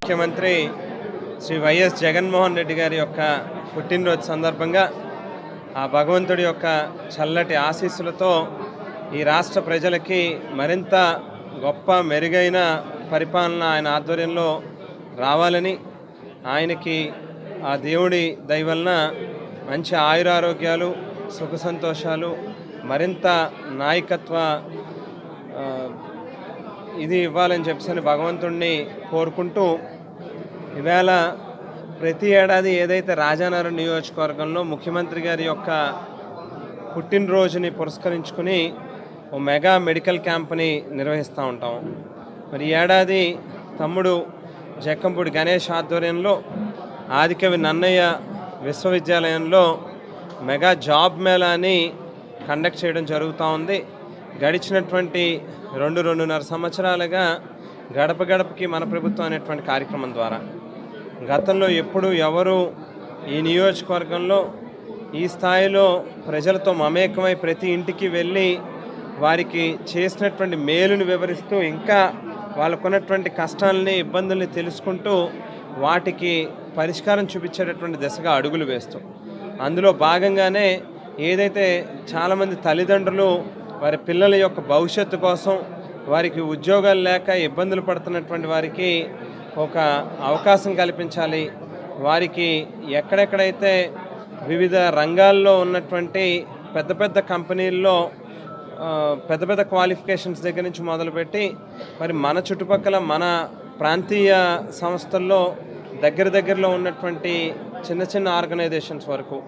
ముఖ్యమంత్రి శ్రీ వైఎస్ జగన్మోహన్ రెడ్డి గారి యొక్క పుట్టినరోజు సందర్భంగా ఆ భగవంతుడి యొక్క చల్లటి ఆశీస్సులతో ఈ రాష్ట్ర ప్రజలకి మరింత గొప్ప మెరుగైన పరిపాలన ఆయన ఆధ్వర్యంలో రావాలని, ఆయనకి ఆ దేవుడి దయ వలన మంచి ఆయురారోగ్యాలు, సుఖ సంతోషాలు, మరింత నాయకత్వ ఇది ఇవ్వాలని చెప్పేసి భగవంతుడిని కోరుకుంటూ, ఈవేళ ప్రతి ఏడాది ఏదైతే రాజానగరం నియోజకవర్గంలో ముఖ్యమంత్రి గారి యొక్క పుట్టినరోజుని పురస్కరించుకుని ఓ మెగా మెడికల్ క్యాంప్ని నిర్వహిస్తూ ఉంటాం. మరి ఏడాది తమ్ముడు జక్కంపూడి గణేష్ ఆధ్వర్యంలో ఆదికవి నన్నయ్య విశ్వవిద్యాలయంలో మెగా జాబ్ మేళాని కండక్ట్ చేయడం జరుగుతూ ఉంది. గడిచినటువంటి 2.5 సంవత్సరాలుగా గడప గడపకి మన ప్రభుత్వం అనేటువంటి కార్యక్రమం ద్వారా గతంలో ఎప్పుడు ఎవరు ఈ నియోజకవర్గంలో ఈ స్థాయిలో ప్రజలతో మమేకమై ప్రతి ఇంటికి వెళ్ళి వారికి చేసినటువంటి మేలుని వివరిస్తూ, ఇంకా వాళ్ళకున్నటువంటి కష్టాలని, ఇబ్బందుల్ని తెలుసుకుంటూ వాటికి పరిష్కారం చూపించేటటువంటి దిశగా అడుగులు వేస్తూ, అందులో భాగంగానే ఏదైతే చాలామంది తల్లిదండ్రులు వారి పిల్లల యొక్క భవిష్యత్తు కోసం, వారికి ఉద్యోగాలు లేక ఇబ్బందులు పడుతున్నటువంటి వారికి ఒక అవకాశం కల్పించాలి, వారికి ఎక్కడెక్కడైతే వివిధ రంగాల్లో ఉన్నటువంటి పెద్ద పెద్ద కంపెనీల్లో పెద్ద పెద్ద క్వాలిఫికేషన్స్ దగ్గర నుంచి మొదలుపెట్టి మరి మన చుట్టుపక్కల మన ప్రాంతీయ సంస్థల్లో దగ్గరలో ఉన్నటువంటి చిన్న చిన్న ఆర్గనైజేషన్స్ వరకు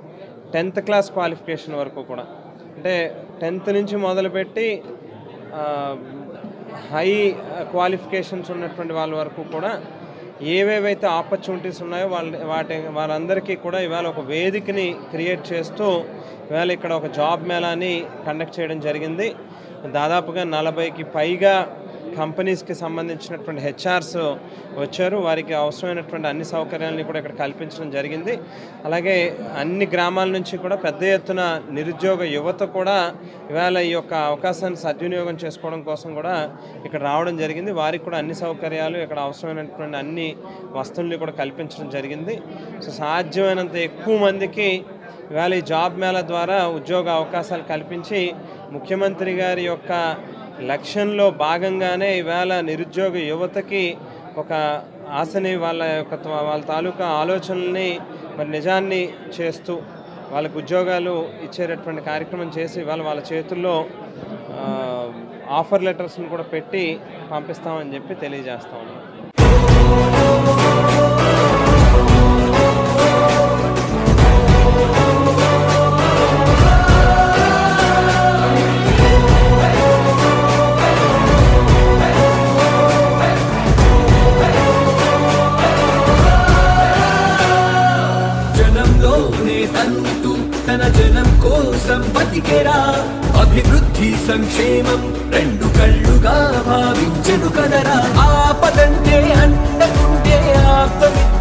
10th క్లాస్ క్వాలిఫికేషన్ వరకు కూడా, అంటే 10th నుంచి మొదలుపెట్టి హై క్వాలిఫికేషన్స్ ఉన్నటువంటి వాళ్ళ వరకు కూడా ఏవేవైతే ఆపర్చునిటీస్ ఉన్నాయో వాళ్ళందరికీ కూడా ఇవాళ ఒక వేదికని క్రియేట్ చేస్తూ ఇవాళ ఇక్కడ ఒక జాబ్ మేళాని కండక్ట్ చేయడం జరిగింది. దాదాపుగా 40కి పైగా కంపెనీస్కి సంబంధించినటువంటి హెచ్ఆర్స్ వచ్చారు. వారికి అవసరమైనటువంటి అన్ని సౌకర్యాలని కూడా ఇక్కడ కల్పించడం జరిగింది. అలాగే అన్ని గ్రామాల నుంచి కూడా పెద్ద ఎత్తున నిరుద్యోగ యువత కూడా ఇవాళ ఈ యొక్క అవకాశాన్ని సద్వినియోగం చేసుకోవడం కోసం కూడా ఇక్కడ రావడం జరిగింది. వారికి కూడా అన్ని సౌకర్యాలు, ఇక్కడ అవసరమైనటువంటి అన్ని వస్తువుల్ని కూడా కల్పించడం జరిగింది. సో సాధ్యమైనంత ఎక్కువ మందికి ఇవాళ ఈ జాబ్ మేళా ద్వారా ఉద్యోగ అవకాశాలు కల్పించి ముఖ్యమంత్రి గారి యొక్క లక్ష్యంలో భాగంగానే ఇవాళ నిరుద్యోగ యువతకి ఒక ఆశని, వాళ్ళ తాలూకా ఆలోచనల్ని మరి నిజాన్ని చేస్తూ వాళ్ళకు ఉద్యోగాలు ఇచ్చేటటువంటి కార్యక్రమం చేసి ఇవాళ వాళ్ళ చేతుల్లో ఆఫర్ లెటర్స్ని కూడా పెట్టి పంపిస్తామని చెప్పి తెలియజేస్తా ఉన్నాం. తన జనం కోసం బతికెరా, అభివృద్ధి సంక్షేమం 2 కళ్ళుగా భావించెను కదరా. ఆపదంటే అండకుంటే ఆప్తమిత్రుడు